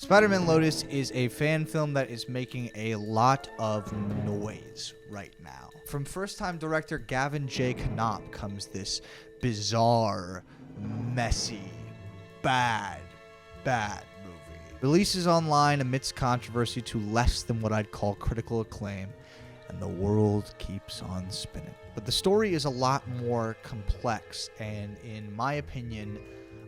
Spider-Man Lotus is a fan film that is making a lot of noise right now. From first-time director Gavin J. Konop comes this bizarre, messy, bad movie. Releases online amidst controversy to less than what I'd call critical acclaim, and the world keeps on spinning. But the story is a lot more complex and, in my opinion,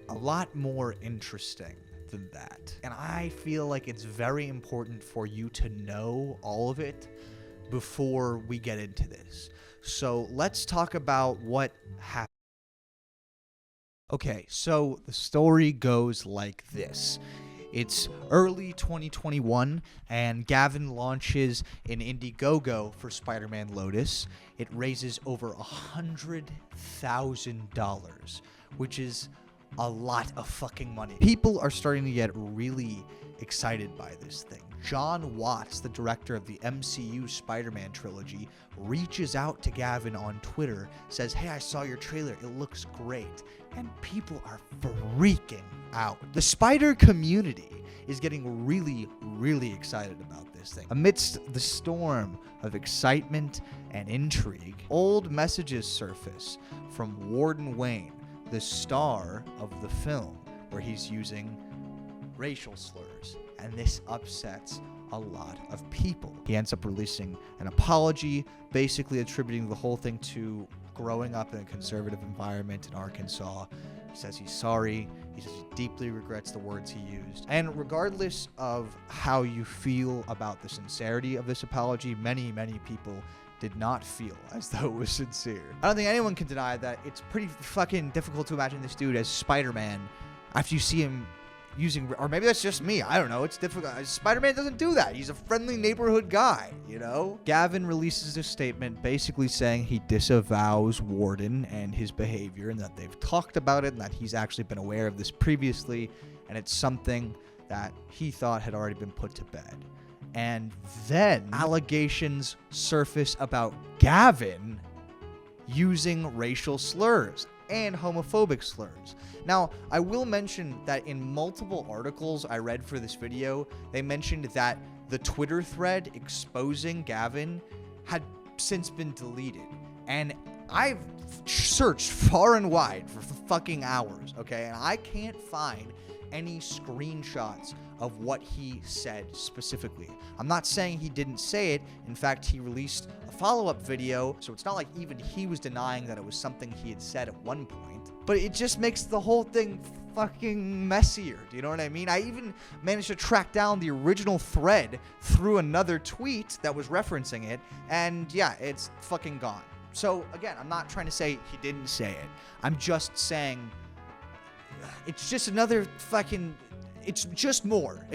a lot more interesting than that. And I feel like it's very important for you to know all of it before we get into this. So let's talk about what happened. Okay, so the story goes like this. It's early 2021, and Gavin launches an Indiegogo for Spider-Man Lotus. It raises over $100,000, which is a lot of fucking money. People are starting to get really excited by this thing. John Watts, the director of the MCU Spider-Man trilogy, reaches out to Gavin on Twitter, says, "Hey, I saw your trailer. It looks great." And people are freaking out. The spider community is getting really, really excited about this thing. Amidst the storm of excitement and intrigue, old messages surface from Warden Wayne, the star of the film, where he's using racial slurs, and this upsets a lot of people. He ends up releasing an apology, basically attributing the whole thing to growing up in a conservative environment in Arkansas. He says he's sorry. He says he deeply regrets the words he used. And regardless of how you feel about the sincerity of this apology, many people did not feel as though it was sincere. I don't think anyone can deny that it's pretty fucking difficult to imagine this dude as Spider-Man after you see him using, or maybe that's just me, I don't know, it's difficult. Spider-Man doesn't do that. He's a friendly neighborhood guy, you know? Gavin releases a statement basically saying he disavows Warden and his behavior, and that they've talked about it, and that he's actually been aware of this previously, and it's something that he thought had already been put to bed. And then allegations surface about Gavin using racial slurs and homophobic slurs. Now, I will mention that in multiple articles I read for this video, they mentioned that the Twitter thread exposing Gavin had since been deleted. And I've searched far and wide for fucking hours, okay? And I can't find any screenshots of what he said specifically. I'm not saying he didn't say it. In fact, he released a follow-up video, so it's not like even he was denying that it was something he had said at one point. But it just makes the whole thing fucking messier. Do you know what I mean? I even managed to track down the original thread through another tweet that was referencing it, and yeah, it's fucking gone. So again, I'm not trying to say he didn't say it. I'm just saying it's just another fucking... It's just more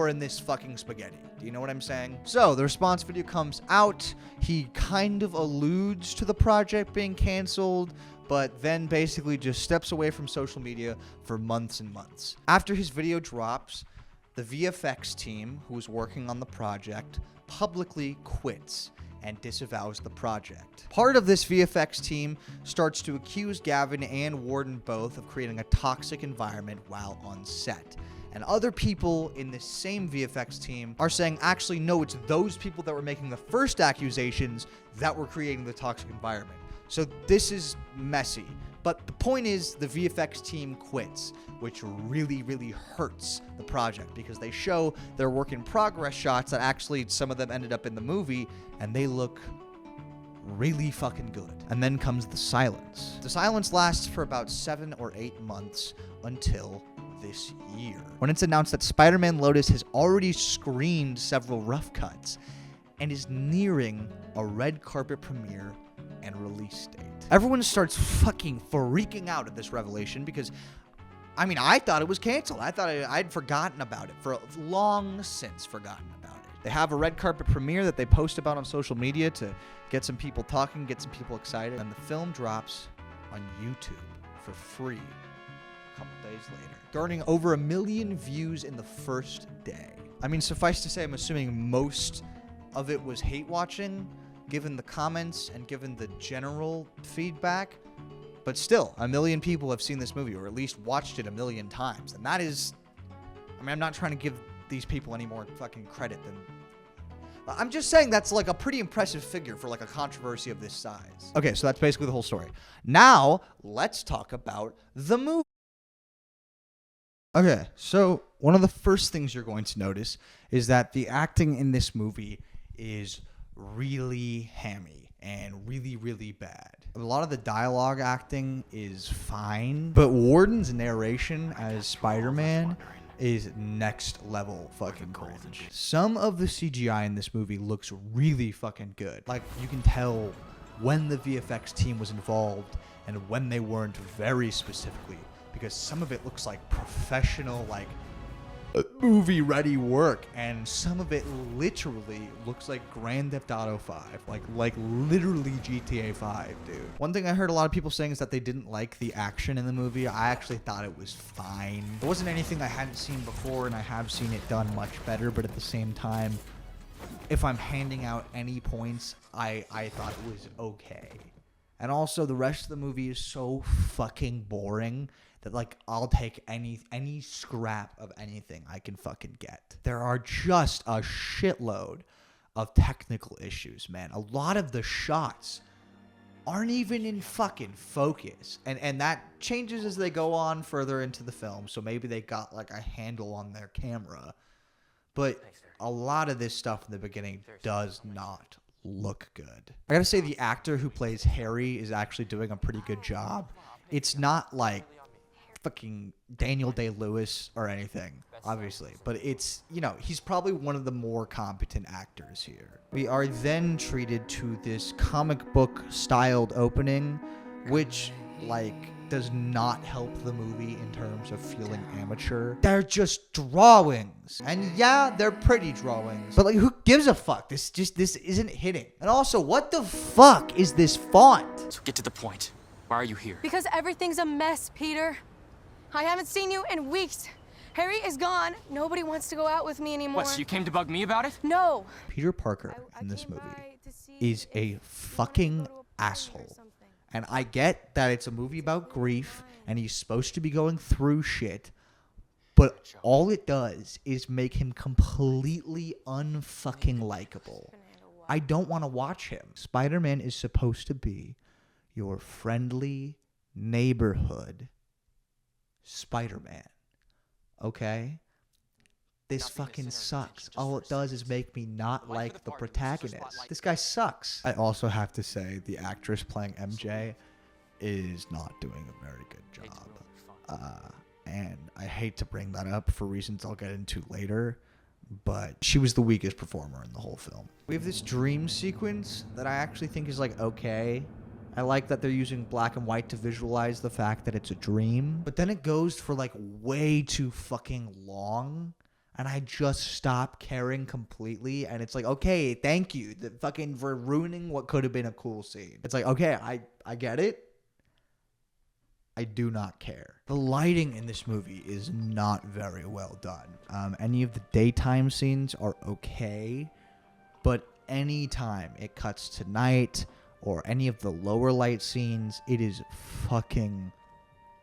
in this fucking spaghetti. Do you know what I'm saying? So the response video comes out. He kind of alludes to the project being canceled, but then basically just steps away from social media for months and months. After his video drops, the VFX team, who was working on the project, publicly quits and disavows the project. Part of this VFX team starts to accuse Gavin and Warden both of creating a toxic environment while on set. And other people in this same VFX team are saying, actually, no, it's those people that were making the first accusations that were creating the toxic environment. So this is messy. But the point is, the VFX team quits, which really hurts the project, because they show their work in progress shots that actually some of them ended up in the movie, and they look really fucking good. And then comes the silence. The silence lasts for about 7 or 8 months until this year, when it's announced that Spider-Man Lotus has already screened several rough cuts and is nearing a red carpet premiere and release date. Everyone starts fucking freaking out at this revelation because, I mean, I thought it was canceled. I thought I'd forgotten about it, for long since forgotten about it. They have a red carpet premiere that they post about on social media to get some people talking, get some people excited, and the film drops on YouTube for free a couple days later, garnering over 1 million views in the first day. I mean, suffice to say, I'm assuming most of it was hate watching, given the comments and given the general feedback. But still, 1 million people have seen this movie, or at least watched it 1 million times. And that is, I mean, I'm not trying to give these people any more fucking credit than... I'm just saying that's like a pretty impressive figure for like a controversy of this size. Okay, so that's basically the whole story. Now, let's talk about the movie. Okay, so one of the first things you're going to notice is that the acting in this movie is really hammy and really, really bad. A lot of the dialogue acting is fine, but Warden's narration as Spider-Man is next level fucking cringe. Some of the CGI in this movie looks really fucking good. Like, you can tell when the VFX team was involved and when they weren't, very specifically, because some of it looks like professional, like, movie ready work, and some of it literally looks like Grand Theft Auto 5, like literally GTA 5, dude. One thing I heard a lot of people saying is that they didn't like the action in the movie. I actually thought it was fine. It wasn't anything I hadn't seen before, and I have seen it done much better, but at the same time, if I'm handing out any points, I thought it was okay. And also, the rest of the movie is so fucking boring that, like, I'll take any scrap of anything I can fucking get. There are just a shitload of technical issues, man. A lot of the shots aren't even in fucking focus. And that changes as they go on further into the film, so maybe they got, like, a handle on their camera. But a lot of this stuff in the beginning does not look good. I gotta say, the actor who plays Harry is actually doing a pretty good job. It's not like fucking Daniel Day-Lewis or anything, obviously, but it's, you know, he's probably one of the more competent actors here. We are then treated to this comic book styled opening, which, like, does not help the movie in terms of feeling amateur. They're just drawings, and yeah, they're pretty drawings, but like, who gives a fuck? This isn't hitting. And also, what the fuck is this font? So get to the point. Why are you here? Because everything's a mess, Peter. I haven't seen you in weeks. Harry is gone. Nobody wants to go out with me anymore. What, so you came to bug me about it? No. Peter Parker in this movie is a fucking asshole. And I get that it's a movie about grief and he's supposed to be going through shit, but all it does is make him completely unfucking likable. I don't want to watch him. Spider-Man is supposed to be your friendly neighborhood Spider-Man. Okay? This fucking sucks. All it does is make me not like the protagonist. This guy sucks. I also have to say the actress playing MJ is not doing a very good job. And I hate to bring that up for reasons I'll get into later, but she was the weakest performer in the whole film. We have this dream sequence that I actually think is, like, okay. I like that they're using black and white to visualize the fact that it's a dream. But then it goes for, like, way too fucking long. And I just stop caring completely. And it's like, okay, thank you for ruining what could have been a cool scene. It's like, okay, I get it. I do not care. The lighting in this movie is not very well done. Any of the daytime scenes are okay. But anytime it cuts to night or any of the lower light scenes, it is fucking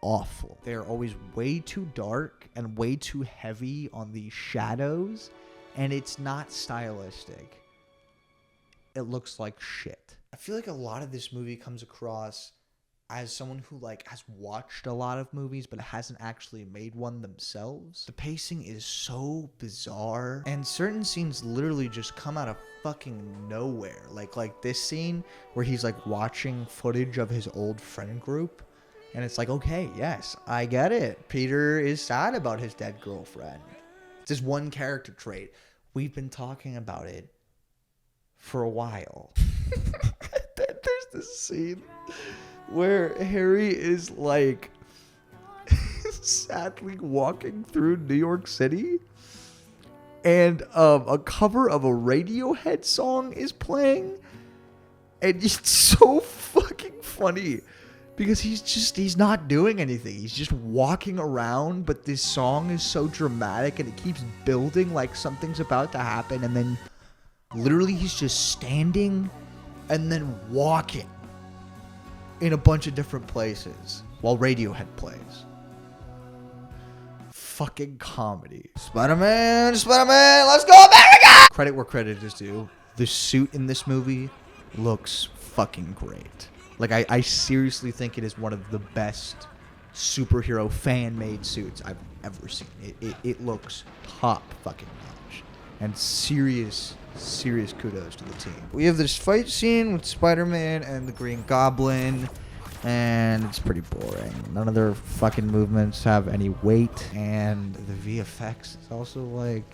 awful. They're always way too dark and way too heavy on the shadows, and it's not stylistic. It looks like shit. I feel like a lot of this movie comes across as someone who, like, has watched a lot of movies but hasn't actually made one themselves. The pacing is so bizarre, and certain scenes literally just come out of fucking nowhere. Like this scene where he's, like, watching footage of his old friend group, and it's like, okay, yes, I get it. Peter is sad about his dead girlfriend. It's just one character trait. We've been talking about it for a while. There's this scene where Harry is, like, sadly walking through New York City, and a cover of a Radiohead song is playing, and it's so fucking funny because he's not doing anything. He's just walking around, but this song is so dramatic and it keeps building like something's about to happen, and then literally he's just standing and then walking in a bunch of different places while Radiohead plays. fucking comedy. Spider-Man, Spider-Man, let's go America! Credit where credit is due. The suit in this movie looks fucking great. Like, I seriously think it is one of the best superhero fan-made suits I've ever seen. It looks top fucking notch. And serious kudos to the team. We have this fight scene with Spider-Man and the Green Goblin, and it's pretty boring. None of their fucking movements have any weight, and the VFX is also like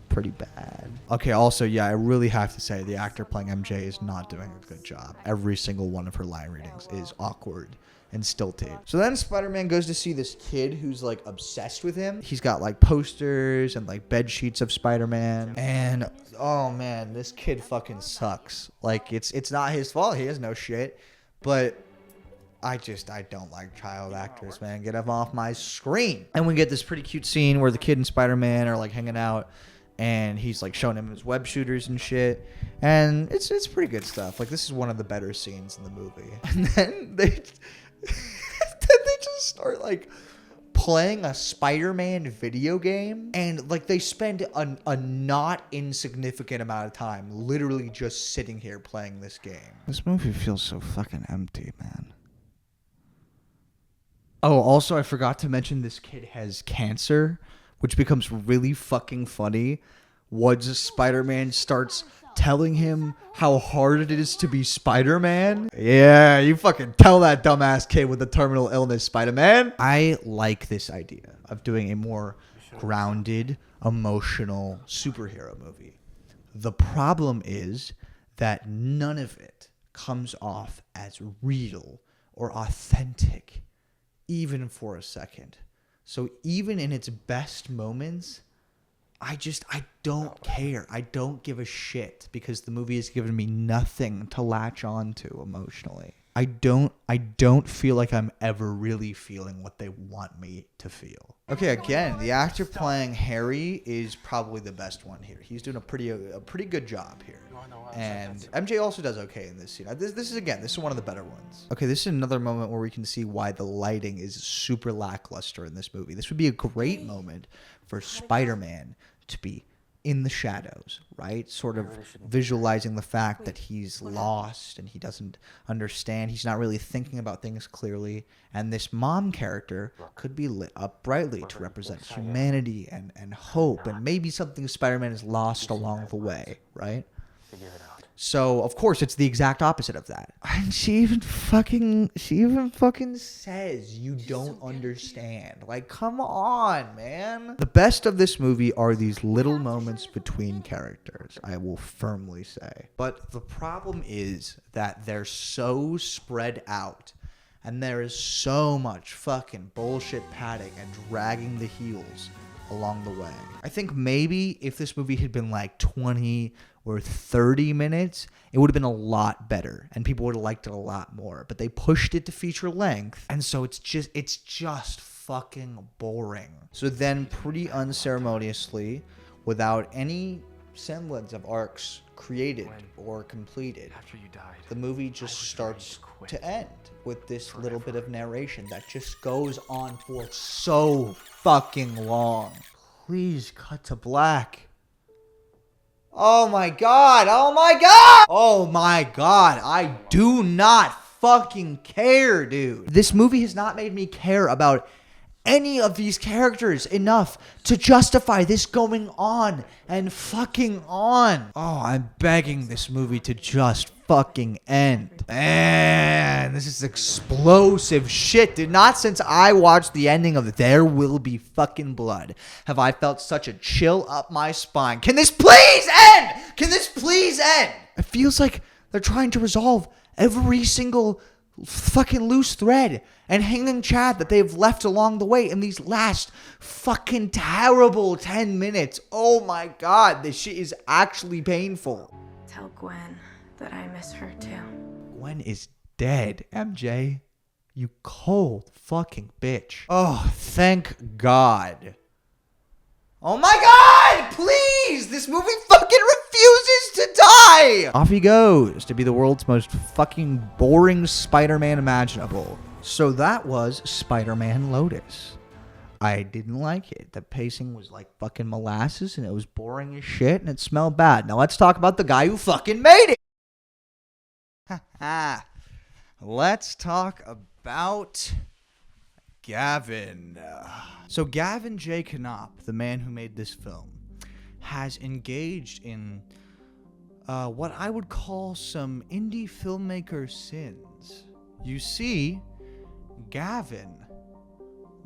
pretty bad. Okay, also, yeah, I really have to say the actor playing MJ is not doing a good job. Every single one of her line readings is awkward and stilted. So then Spider-Man goes to see this kid who's like obsessed with him. He's got like posters and like bed sheets of Spider-Man, and oh man, this kid fucking sucks. Like, it's not his fault. He has no shit, but I don't like child actors, man. Get him off my screen. And we get this pretty cute scene where the kid and Spider-Man are like hanging out, and he's like showing him his web shooters and shit, and it's pretty good stuff. Like, this is one of the better scenes in the movie. And then they just start like playing a Spider-Man video game, and like they spend a not insignificant amount of time literally just sitting here playing this game. This movie feels so fucking empty, man. Oh, also, I forgot to mention this kid has cancer, which becomes really fucking funny once Spider-Man starts telling him how hard it is to be Spider-Man. Yeah, you fucking tell that dumbass kid with the terminal illness, Spider-Man. I like this idea of doing a more grounded, emotional superhero movie. The problem is that none of it comes off as real or authentic, even for a second. So even in its best moments, I don't care. I don't give a shit because the movie has given me nothing to latch on to emotionally. I don't feel like I'm ever really feeling what they want me to feel. Okay, again, the actor playing Harry is probably the best one here. He's doing a pretty good job here. And MJ also does okay in this scene. This is one of the better ones. Okay, this is another moment where we can see why the lighting is super lackluster in this movie. This would be a great moment for Spider-Man to be in the shadows, right? Sort of visualizing the fact that he's lost and he doesn't understand. He's not really thinking about things clearly. And this mom character could be lit up brightly to represent humanity and hope and maybe something Spider-Man has lost along the way, right? So, of course, it's the exact opposite of that. And she even fucking says you don't understand. Like, come on, man. The best of this movie are these little moments between characters, I will firmly say. But the problem is that they're so spread out, and there is so much fucking bullshit padding and dragging the heels along the way. I think maybe if this movie had been like 20 or 30 minutes, it would have been a lot better and people would have liked it a lot more. But they pushed it to feature length, and so it's just fucking boring. So then, pretty unceremoniously, without any semblance of arcs created or completed, the movie just starts to end with this little bit of narration that just goes on for so fucking long. Please cut to black. Oh my god, oh my god! Oh my god, I do not fucking care, dude. This movie has not made me care about any of these characters enough to justify this going on and fucking on. Oh, I'm begging this movie to just fucking end. Man, this is explosive shit, dude. Not since I watched the ending of There Will Be Fucking Blood have I felt such a chill up my spine. Can this please end? Can this please end? It feels like they're trying to resolve every single fucking loose thread and hanging chad that they've left along the way in these last fucking terrible 10 minutes. Oh my god, this shit is actually painful. Tell Gwen that I miss her too. Gwen is dead, MJ. You cold fucking bitch. Oh, thank God. Oh my god, please! This movie fucking refuses to die! Off he goes to be the world's most fucking boring Spider-Man imaginable. So that was Spider-Man Lotus. I didn't like it. The pacing was like fucking molasses, and it was boring as shit, and it smelled bad. Now let's talk about the guy who fucking made it. Let's talk about Gavin. So Gavin J. Konop, the man who made this film, has engaged in what I would call some indie filmmaker sins. You see, Gavin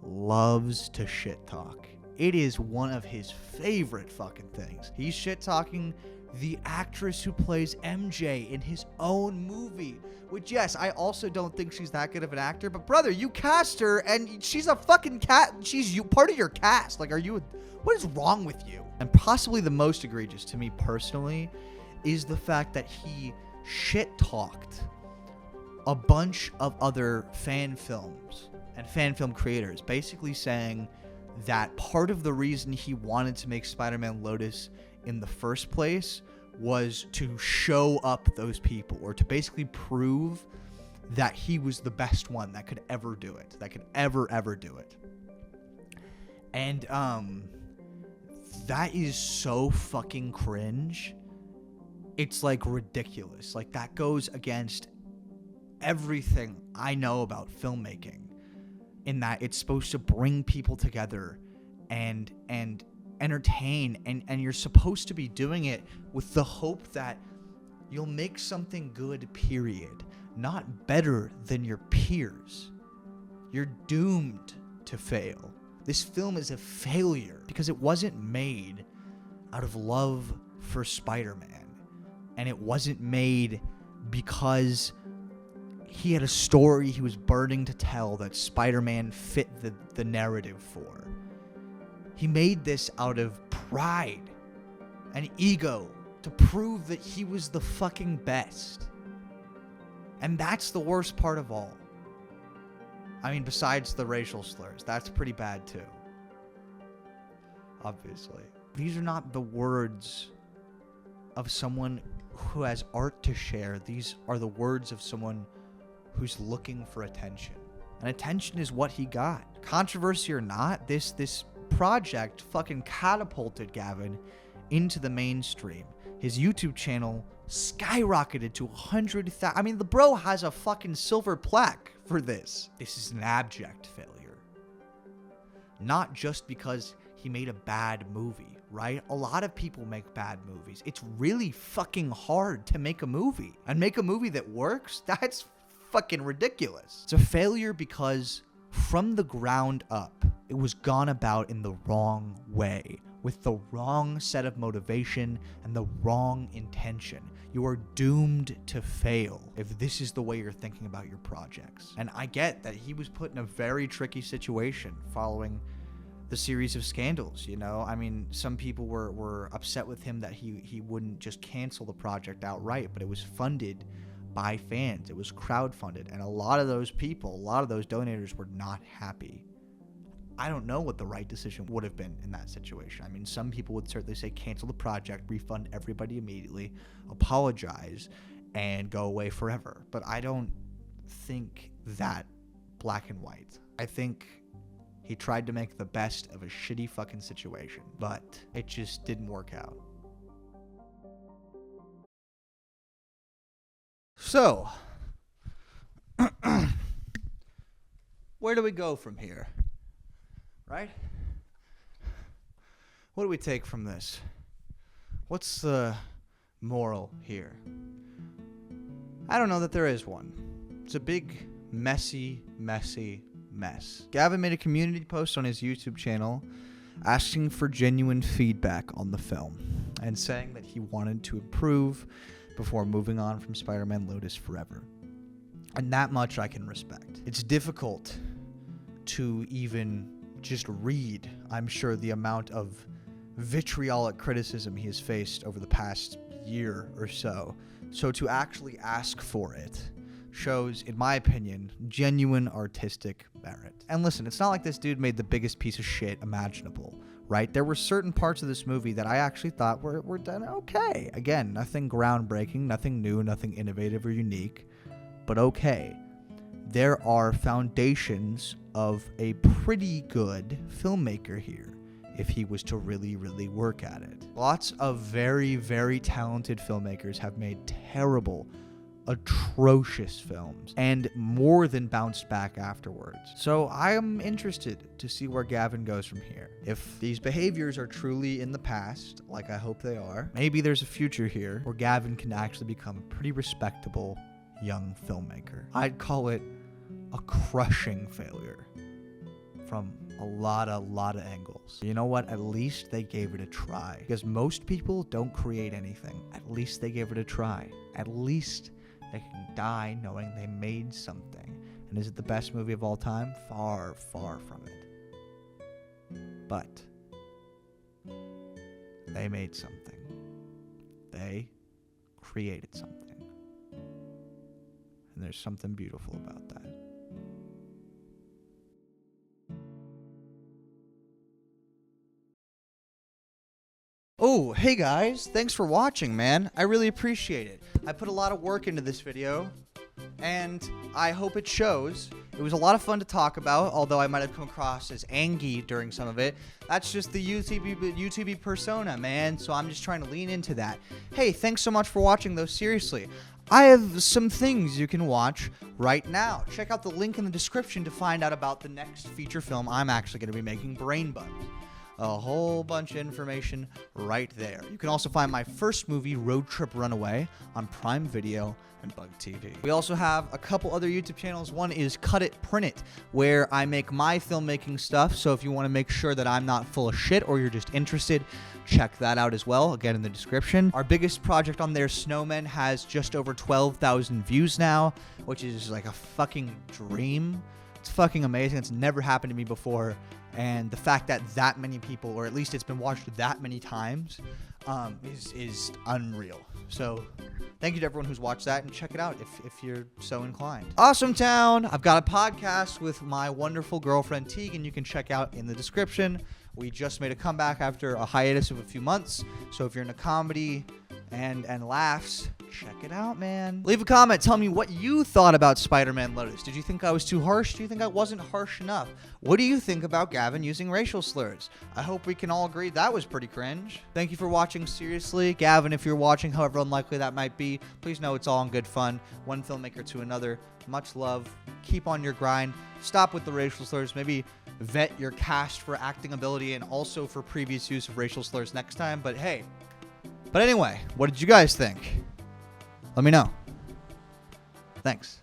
loves to shit talk. It is one of his favorite fucking things. He's shit talking the actress who plays MJ in his own movie. Which, yes, I also don't think she's that good of an actor, but brother, you cast her and she's a fucking cat. She's part of your cast. Like, what is wrong with you? And possibly the most egregious to me personally is the fact that he shit talked a bunch of other fan films and fan film creators, basically saying that part of the reason he wanted to make Spider-Man Lotus in the first place was to show up those people, or to basically prove that he was the best one that could ever do it, that could ever do it. And that is so fucking cringe. It's like ridiculous. Like, that goes against everything I know about filmmaking, in that it's supposed to bring people together and entertain, and you're supposed to be doing it with the hope that you'll make something good, period, not better than your peers. You're doomed to fail. This film is a failure because it wasn't made out of love for Spider-Man, and it wasn't made because he had a story he was burning to tell that Spider-Man fit the narrative for. He made this out of pride and ego to prove that he was the fucking best. And that's the worst part of all. I mean, besides the racial slurs, that's pretty bad too. Obviously. These are not the words of someone who has art to share. These are the words of someone who's looking for attention. And attention is what he got. Controversy or not, this project fucking catapulted Gavin into the mainstream. His YouTube channel skyrocketed to 100,000. I mean, the bro has a fucking silver plaque for this. This is an abject failure. Not just because he made a bad movie, right? A lot of people make bad movies. It's really fucking hard to make a movie. And make a movie that works? That's fucking ridiculous. It's a failure because from the ground up, it was gone about in the wrong way, with the wrong set of motivation and the wrong intention. You are doomed to fail if this is the way you're thinking about your projects. And I get that he was put in a very tricky situation following the series of scandals, you know? I mean, some people were upset with him that he wouldn't just cancel the project outright, but it was funded by fans. It was crowdfunded, and a lot of those people, a lot of those donators were not happy. I don't know what the right decision would have been in that situation. I mean, some people would certainly say cancel the project, refund everybody immediately, apologize, and go away forever. But I don't think that black and white. I think he tried to make the best of a shitty fucking situation, but it just didn't work out. So, where do we go from here? Right? What do we take from this? What's the moral here? I don't know that there is one. It's a big, messy mess. Gavin made a community post on his YouTube channel asking for genuine feedback on the film and saying that he wanted to improve before moving on from Spider-Man Lotus forever. And that much I can respect. It's difficult to even just read, I'm sure, the amount of vitriolic criticism he has faced over the past year or so. So to actually ask for it shows, in my opinion, genuine artistic merit. And listen, it's not like this dude made the biggest piece of shit imaginable, right? There were certain parts of this movie that I actually thought were done okay. Again, nothing groundbreaking, nothing new, nothing innovative or unique, but okay. there are foundations of a pretty good filmmaker here if he was to really, really work at it. Lots of very, very talented filmmakers have made terrible, atrocious films and more than bounced back afterwards. So I am interested to see where Gavin goes from here. If these behaviors are truly in the past, like I hope they are, maybe there's a future here where Gavin can actually become a pretty respectable young filmmaker. I'd call it a crushing failure from a lot of angles. You know what? At least they gave it a try. Because most people don't create anything. At least they gave it a try. At least they can die knowing they made something. And is it the best movie of all time? Far, far from it. But they made something. They created something. And there's something beautiful about that. Oh, hey guys, thanks for watching, man. I really appreciate it. I put a lot of work into this video, and I hope it shows. It was a lot of fun to talk about, although I might have come across as angy during some of it. That's just the YouTube persona, man, so I'm just trying to lean into that. Hey, thanks so much for watching, though, seriously. I have some things you can watch right now. Check out the link in the description to find out about the next feature film I'm actually going to be making, Brain Bugs. A whole bunch of information right there. You can also find my first movie, Road Trip Runaway, on Prime Video and Bug TV. We also have a couple other YouTube channels. One is CUTitPRINTit, where I make my filmmaking stuff. So if you want to make sure that I'm not full of shit or you're just interested, check that out as well. Again, in the description. Our biggest project on there, Snowmen, has just over 12,000 views now, which is like a fucking dream. It's fucking amazing. It's never happened to me before. And the fact that that many people, or at least it's been watched that many times, is unreal. So thank you to everyone who's watched that, and check it out if you're so inclined. AWESOMETOWN, I've got a podcast with my wonderful girlfriend Tegan. You can check out in the description. We just made a comeback after a hiatus of a few months. So if you're into comedy and laughs, check it out, man. Leave a comment. Tell me what you thought about Spider-Man Lotus. Did you think I was too harsh? Do you think I wasn't harsh enough? What do you think about Gavin using racial slurs? I hope we can all agree that was pretty cringe. Thank you for watching, seriously. Gavin, if you're watching, however unlikely that might be, please know it's all in good fun. One filmmaker to another. Much love. Keep on your grind. Stop with the racial slurs. Maybe vet your cast for acting ability and also for previous use of racial slurs next time. But hey. But anyway, what did you guys think? Let me know. Thanks.